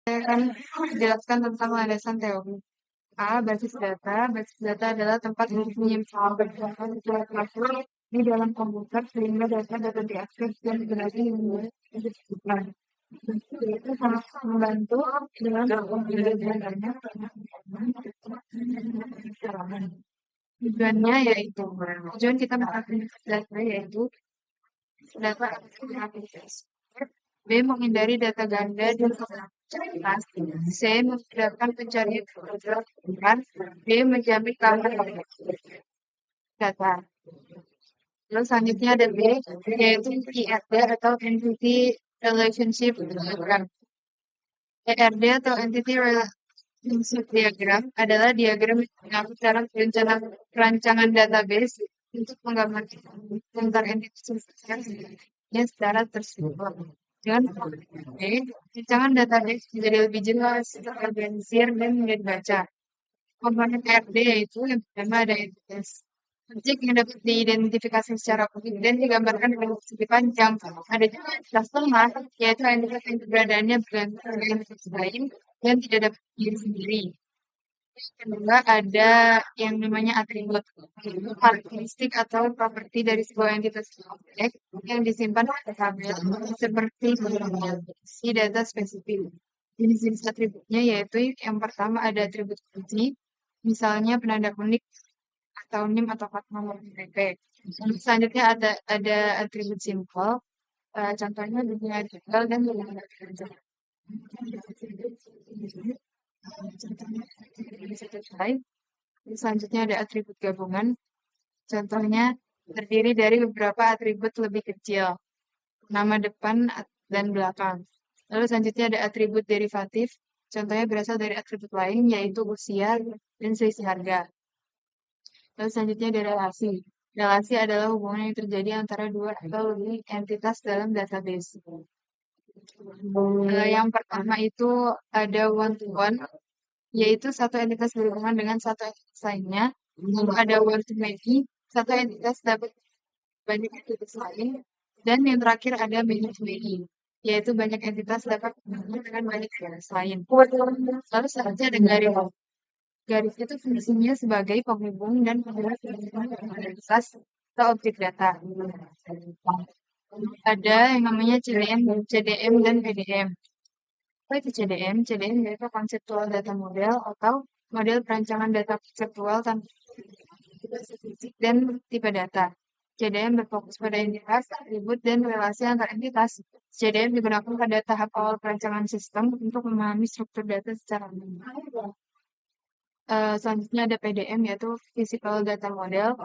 Saya akan menjelaskan tentang landasan teori. A. Basis data. Basis data adalah tempat untuk menyimpan data secara teratur di dalam komputer sehingga data dapat diakses dan digunakan dengan efisien. Itu sangat membantu dalam pembelajarannya karena tujuannya yaitu tujuan kita mengakses data yaitu data aktivitas. B. Menghindari data ganda dan kelas. C. Memudahkan pencarian kebenaran. D. Menjamin keamanan data. Lalu selanjutnya ada B, yaitu ERD atau Entity Relationship Diagram. ERD atau Entity Relationship Diagram adalah diagram yang dalam perancangan database untuk menggambarkan antar entitas yang secara terstruktur. Dengan rancangan database menjadi lebih jelas, terorganisir, dan mudah dibaca. Komponen ERD yaitu yang pertama ada entitas. Objek yang dapat diidentifikasi secara unik dan digambarkan dengan segi panjang. Ada juga entitas lemah, yaitu entitas yang keberadaannya bergantung dengan entitas lain dan tidak dapat berdiri sendiri. Yang kedua ada yang namanya atribut, karakteristik atau properti dari sebuah entitas objek yang disimpan pada tabel seperti si data spesifik. Jenis-jenis atributnya yaitu yang pertama ada atribut kunci, misalnya penanda unik atau NIM atau plat nomor KTP. Selanjutnya ada atribut simple, contohnya dunia digital dan dunia kerja. Selanjutnya ada atribut gabungan, contohnya terdiri dari beberapa atribut lebih kecil, nama depan dan belakang. Lalu selanjutnya ada atribut derivatif, contohnya berasal dari atribut lain yaitu usia dan selisih harga. Lalu selanjutnya ada relasi. Relasi adalah hubungan yang terjadi antara dua atau lebih entitas dalam database. Yang pertama itu ada one-to-one, yaitu satu entitas berhubungan dengan satu entitas lainnya. Lalu ada one-to-many, satu entitas dapat banyak entitas lain. Dan yang terakhir ada many-to-many, yaitu banyak entitas dapat berhubungan dengan banyak entitas lain. Lalu selanjutnya ada garis. Garis itu fungsinya sebagai penghubung dan penggerak entitas atau objek data. Ada yang namanya CDM dan PDM. Apa itu CDM? CDM yaitu Conceptual Data Model atau model perancangan data konseptual tanpa spesifik dan tipe data. CDM berfokus pada entitas, atribut, dan relasi antar entitas. CDM digunakan pada tahap awal perancangan sistem untuk memahami struktur data secara umum. Selanjutnya ada PDM yaitu Physical Data Model.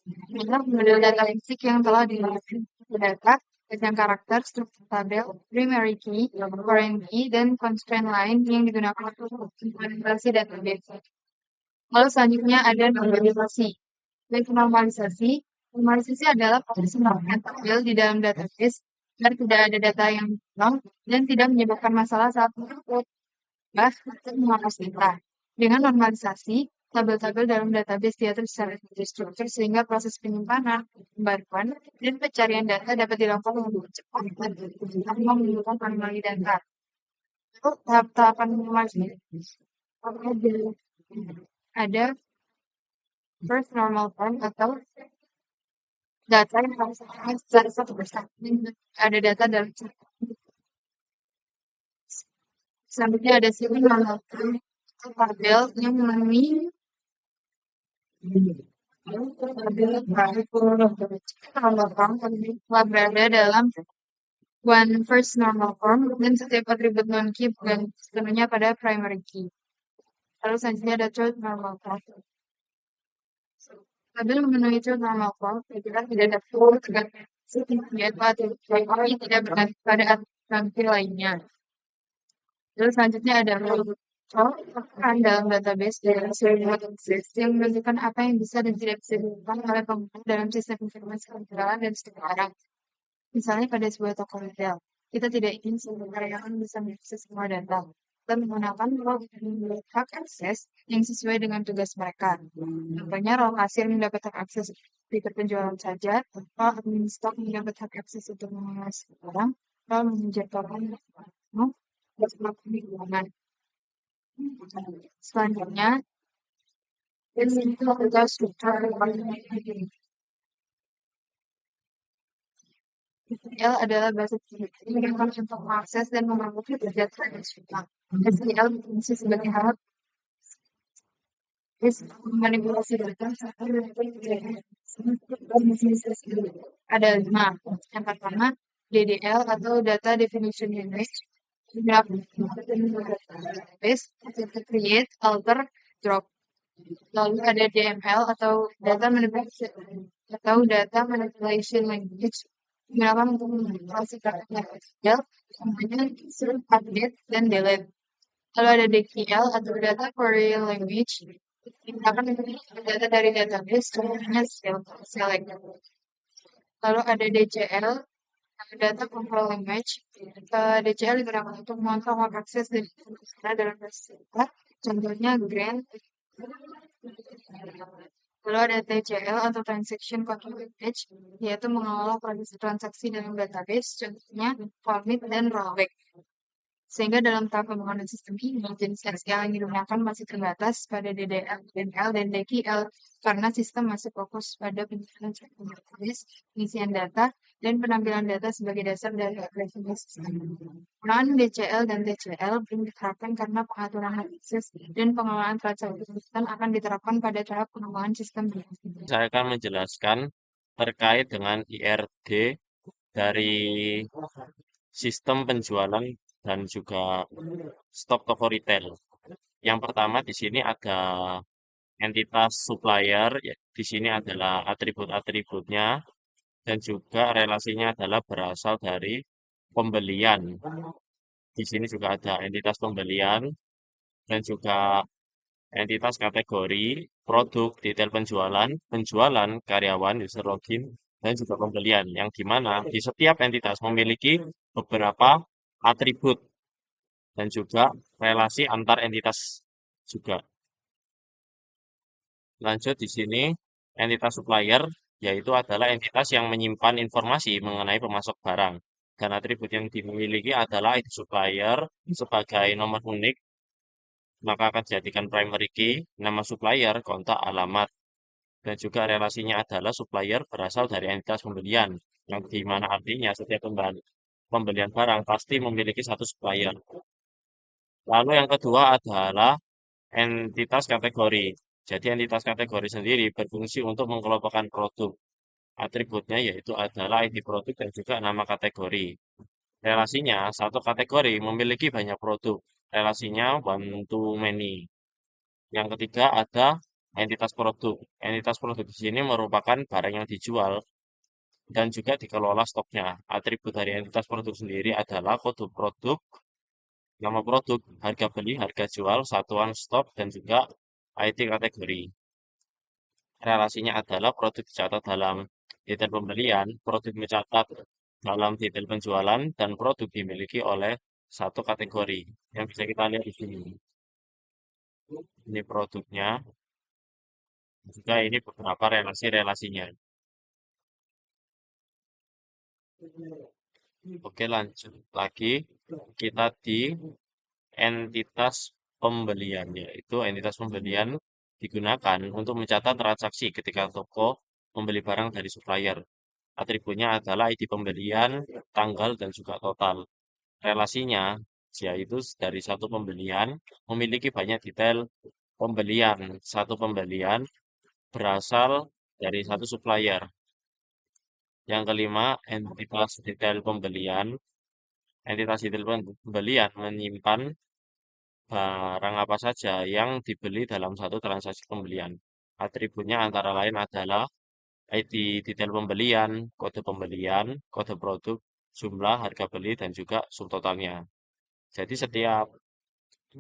Adalah model data fisik yang telah dilakukan data dengan karakter, struktur tabel, primary key, foreign key, dan constraint lain yang digunakan untuk implementasi database. Lalu selanjutnya ada normalisasi. Baik normalisasi adalah proses menambahkan tabel di dalam database agar tidak ada data yang hilang dan tidak menyebabkan masalah saat menginput atau mengolah data. Dengan normalisasi, tabel-tabel dalam database diatur secara terstruktur sehingga proses penyimpanan, pembaruan, dan pencarian data dapat dilakukan lebih cepat tanpa menimbulkan anomali data. Itu tahap-tahapan normalisasi. Ada first normal form atau data yang harus secara satu persatu. Ada data dalam selanjutnya ada second normal form tabel yang memenuhi telah berada dalam one first normal form dan setiap atribut non-key bukan sepenuhnya pada primary key. Lalu selanjutnya ada third normal form. Tabel memenuhi third normal form, kita tidak dapat tergantung yaitu atribut primary tidak bergantung pada atribut lainnya. Lalu selanjutnya ada kan dalam database dari yang menentukan apa yang bisa dan tidak bisa dilakukan oleh pengguna dalam sistem informasi pemrograman dan sekarang. Misalnya pada sebuah toko retail, kita tidak ingin semua karyawan bisa mengakses semua data. Kita menggunakan role hak akses yang sesuai dengan tugas mereka. Contohnya role kasir mendapat hak akses di penjualan saja, role admin stok mendapat hak akses untuk mengawasi barang, role menjatuhkan Selanjutnya, kita struktur SQL adalah bahasa digunakan untuk mengakses dan memanfaatkan data dan data. SQL berfungsi sebagai alat manipulasi data. Ada 5. Yang pertama, DDL atau Data Definition Language. Database to create, alter, drop. Lalu ada DML atau Data Manipulation Language digunakan untuk memanipulasi data SQL, contohnya insert, update, dan delete. Lalu ada DQL atau Data Query Language digunakan untuk menggunakan data dari database, contohnya select. Lalu ada DCL atau Data Control Language. DCL digunakan untuk mengontrol hak akses dan data dalam data, contohnya grant. Lalu ada TCL atau Transaction Control Language, yaitu mengelola proses transaksi dalam database, contohnya commit dan rollback. Sehingga dalam tahap pembangunan sistem ini, jenis SQL yang digunakan masih terbatas pada DDL, DML, dan DQL karena sistem masih fokus pada penyimpanan database, pengisian data, dan penampilan data sebagai dasar dari operasi sistem. Penggunaan DCL dan TCL belum diterapkan karena pengaturan akses dan pengelolaan transaksi sistem akan diterapkan pada tahap pengembangan sistem. Saya akan menjelaskan terkait dengan IRD dari sistem penjualan dan juga stok toko retail. Yang pertama di sini ada entitas supplier, ya, di sini adalah atribut-atributnya dan juga relasinya adalah berasal dari pembelian. Di sini juga ada entitas pembelian dan juga entitas kategori, produk, detail penjualan, penjualan, karyawan, user login, dan juga pembelian. Yang dimana di setiap entitas memiliki beberapa atribut dan juga relasi antar entitas juga. Lanjut di sini, entitas supplier, yaitu adalah entitas yang menyimpan informasi mengenai pemasok barang. Dan atribut yang dimiliki adalah ID supplier sebagai nomor unik, maka akan dijadikan primary key, nama supplier, kontak, alamat. Dan juga relasinya adalah supplier berasal dari entitas pembelian, yang dimana artinya setiap pembelian barang pasti memiliki satu supplier. Lalu yang kedua adalah entitas kategori. Jadi entitas kategori sendiri berfungsi untuk mengelompokkan produk. Atributnya yaitu adalah ID produk dan juga nama kategori. Relasinya, satu kategori memiliki banyak produk. Relasinya one to many. Yang ketiga ada entitas produk. Entitas produk di sini merupakan barang yang dijual dan juga dikelola stoknya. Atribut dari entitas produk sendiri adalah kode produk, nama produk, harga beli, harga jual, satuan stok, dan juga ID kategori. Relasinya adalah produk dicatat dalam detail pembelian, produk mencatat dalam detail penjualan, dan produk dimiliki oleh satu kategori. Yang bisa kita lihat di sini. Ini produknya, juga ini beberapa relasi-relasinya. Oke, lanjut lagi. Kita di entitas pembelian, yaitu entitas pembelian digunakan untuk mencatat transaksi ketika toko membeli barang dari supplier. Atributnya adalah ID pembelian, tanggal, dan juga total. Relasinya, yaitu dari satu pembelian memiliki banyak detail pembelian. Satu pembelian berasal dari satu supplier. Yang kelima, entitas detail pembelian. Entitas detail pembelian menyimpan barang apa saja yang dibeli dalam satu transaksi pembelian. Atributnya antara lain adalah ID detail pembelian, kode produk, jumlah, harga beli, dan juga subtotalnya. Jadi setiap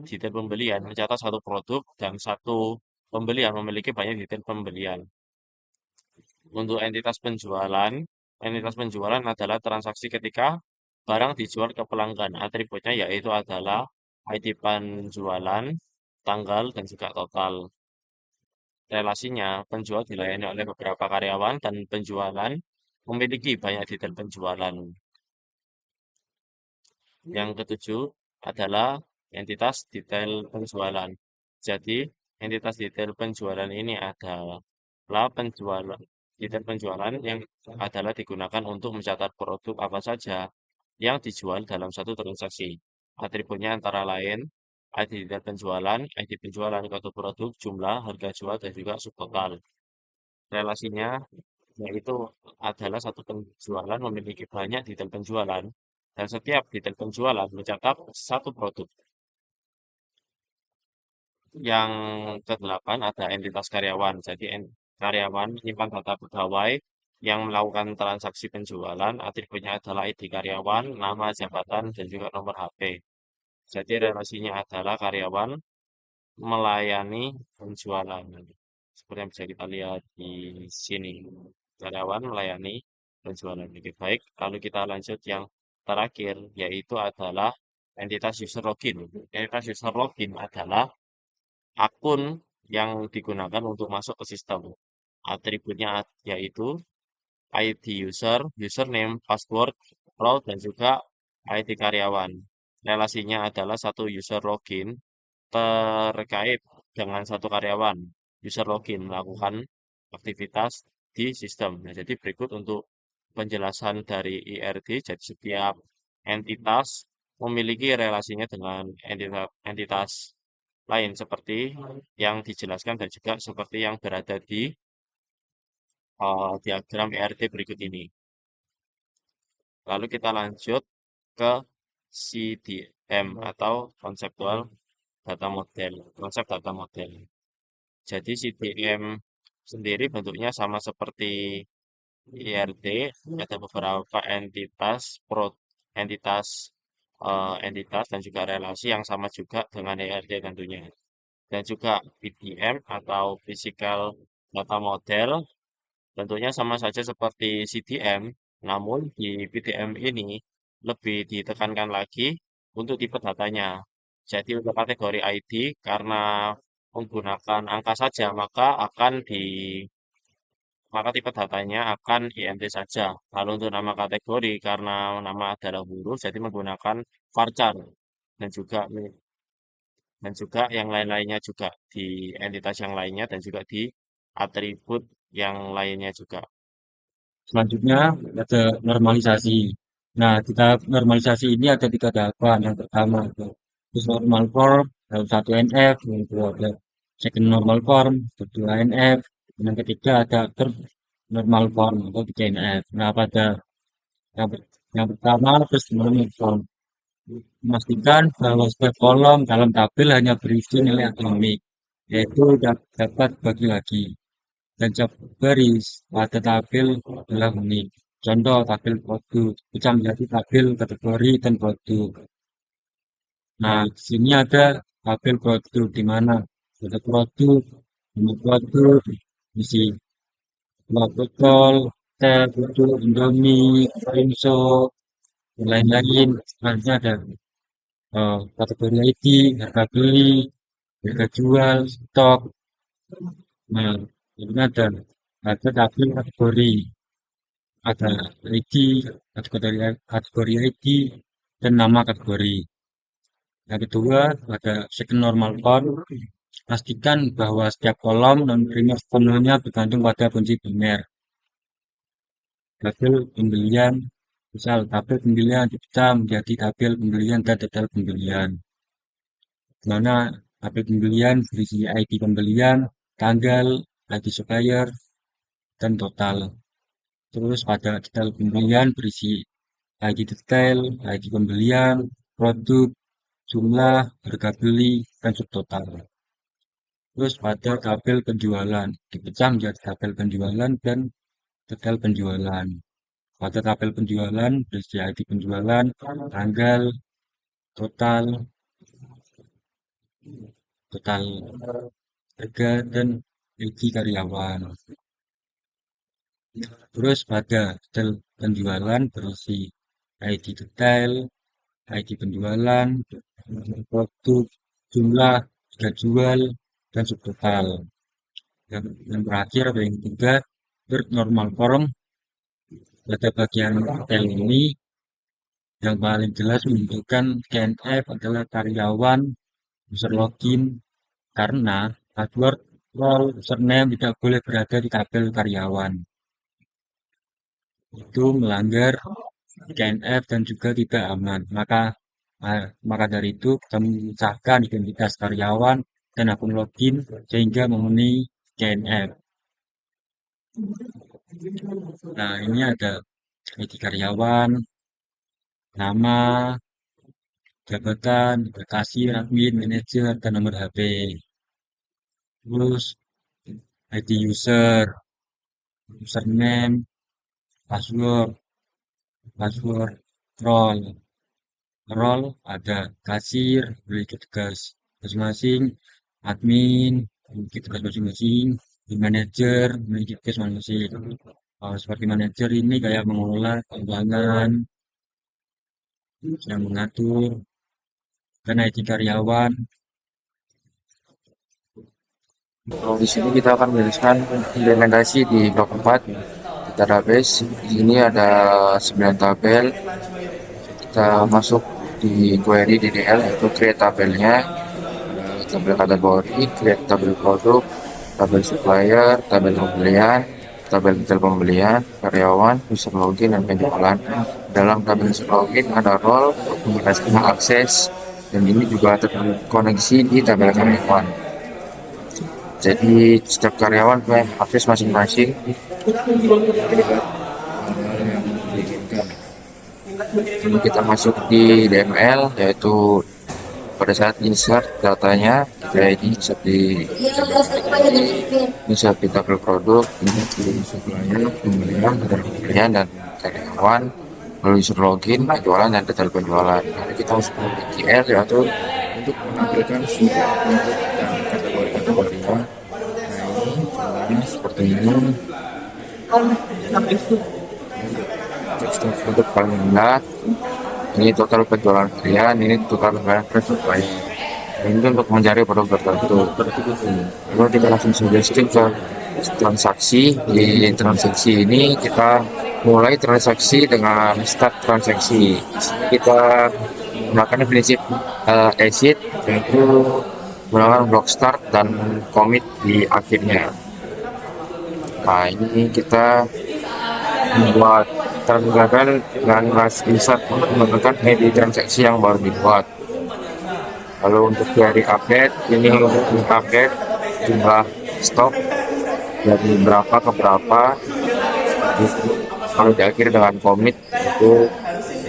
detail pembelian mencatat satu produk dan satu pembelian memiliki banyak detail pembelian. Untuk entitas penjualan adalah transaksi ketika barang dijual ke pelanggan. Atributnya yaitu adalah ID penjualan, tanggal, dan juga total. Relasinya, penjual dilayani oleh beberapa karyawan dan penjualan memiliki banyak detail penjualan. Yang ketujuh, adalah entitas detail penjualan. Jadi, entitas detail penjualan ini adalah detail penjualan yang adalah digunakan untuk mencatat produk apa saja yang dijual dalam satu transaksi. Atributnya antara lain ID detail penjualan, ID penjualan, kode produk, jumlah, harga jual, dan juga subtotal. Relasinya yaitu adalah satu penjualan memiliki banyak detail penjualan dan setiap detail penjualan mencatat satu produk. Yang kedelapan ada entitas karyawan. Jadi karyawan menyimpan data pegawai yang melakukan transaksi penjualan. Atributnya adalah ID karyawan, nama, jabatan, dan juga nomor HP. Jadi relasinya adalah karyawan melayani penjualan. Seperti yang bisa kita lihat di sini. Karyawan melayani penjualan. Oke, baik, lalu kita lanjut yang terakhir, yaitu adalah entitas user login. Entitas user login adalah akun yang digunakan untuk masuk ke sistem. Atributnya yaitu ID user, username, password, role, dan juga ID karyawan. Relasinya adalah satu user login terkait dengan satu karyawan. User login melakukan aktivitas di sistem. Nah, jadi berikut untuk penjelasan dari IRD. Jadi setiap entitas memiliki relasinya dengan entitas lain seperti yang dijelaskan dan juga seperti yang berada di diagram IRD berikut ini. Lalu kita lanjut ke CDM atau konseptual data model, konsep data model. Jadi CDM sendiri bentuknya sama seperti IRD, ada beberapa entitas, entitas, entitas dan juga relasi yang sama juga dengan IRD tentunya. Dan juga PDM atau Physical Data Model tentunya sama saja seperti CDM, namun di PDM ini lebih ditekankan lagi untuk tipe datanya. Jadi untuk kategori ID karena menggunakan angka saja maka tipe datanya akan INT saja. Lalu untuk nama kategori karena nama adalah huruf jadi menggunakan varchar dan juga yang lain-lainnya juga di entitas yang lainnya dan juga di atribut yang lainnya juga. Selanjutnya ada normalisasi. Nah, kita normalisasi ini ada tiga tahapan. Yang pertama itu first normal form, lalu satu NF, yang kedua ada second normal form, kedua NF, dan yang ketiga ada third normal form atau 3NF. Nah, pada yang, yang pertama first normal form memastikan bahwa setiap kolom dalam tabel hanya berisi nilai akademik, yaitu dapat bagi lagi dan job baris pada tabel adalah unik. Contoh tabel produk bisa menjadi tabel kategori dan produk. Nah, di sini ada tabel produk di mana ada produk, nama produk, isi botol, teh, produk, Indomie, Rinso, dan lain-lain. Selanjutnya ada kategori ID, harga beli, harga jual, stok. Nah, ini ada tabel kategori. Ada ID, kategori ID, dan nama kategori. Yang kedua, ada second normal form. Pastikan bahwa setiap kolom non-primer sepenuhnya bergantung pada kunci primer. Tabel pembelian, misal tabel pembelian dipecah menjadi tabel pembelian dan detail pembelian. Di mana tabel pembelian berisi ID pembelian, tanggal, ID supplier, dan total. Terus pada detail pembelian berisi ID detail, ID pembelian, produk, jumlah, harga beli, dan subtotal. Terus pada tabel penjualan, dipecah menjadi tabel penjualan dan detail penjualan. Pada tabel penjualan berisi ID penjualan, tanggal, total, total harga, dan ID karyawan. Terus pada detail penjualan berisi ID detail, ID penjualan, produk, jumlah, harga jual, dan subtotal. Yang terakhir ada yang ketiga, third normal form. Pada bagian detail ini yang paling jelas menunjukkan scanf adalah karyawan user login karena password role username tidak boleh berada di tabel karyawan. Itu melanggar scanf dan juga tidak aman. Maka dari itu kita memisahkan identitas karyawan dan akun login sehingga memenuhi scanf. Nah, ini ada ID karyawan, nama, jabatan, kasir, admin, manajer, dan nomor HP. Terus ID user, username, password, role. Role ada kasir, memiliki tugas masing-masing, admin, memiliki tugas masing-masing, manajer, memiliki tugas masing-masing. Seperti manajer ini kayak mengelola keuangan, yang mengatur, dan ID karyawan. Di sini kita akan menjelaskan implementasi di blok 4 di database. Di sini ada 9 tabel. Kita masuk di query DDL yaitu create tabelnya, tabel kategori, create tabel produk, tabel supplier, tabel pembelian, tabel detail pembelian, karyawan, user login, dan penjualan. Dalam tabel user login ada role, menggunakan akses, dan ini juga terkoneksi di tabel karyawan. Jadi setiap karyawan punya akses masing-masing. Lalu kita masuk di DML, yaitu pada saat insert datanya kita insert di tabel produk, insert di supplier, pembelian dan karyawan, lalu user login, penjualan dan detail penjualan. Jadi kita harus memiliki R yaitu untuk menampilkan semua produk dan kategori-kategorinya. Nah, ini contohnya seperti ini. Tekstur produk paling rendah, ini total penjualan harian, ini total penjualan per supplier. Ini untuk mencari produk tertentu. Lalu kita langsung saja skip ke transaksi. Di transaksi ini kita mulai transaksi dengan start transaksi. Kita menggunakan prinsip exit, yaitu menggunakan block start dan commit di akhirnya. Nah, ini kita membuat tabel dengan insert menggunakan ID transaksi yang baru dibuat. Lalu untuk query update, ini untuk update jumlah stok dari berapa ke berapa. Kalau diakhiri dengan commit itu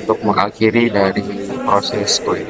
untuk mengakhiri dari proses query.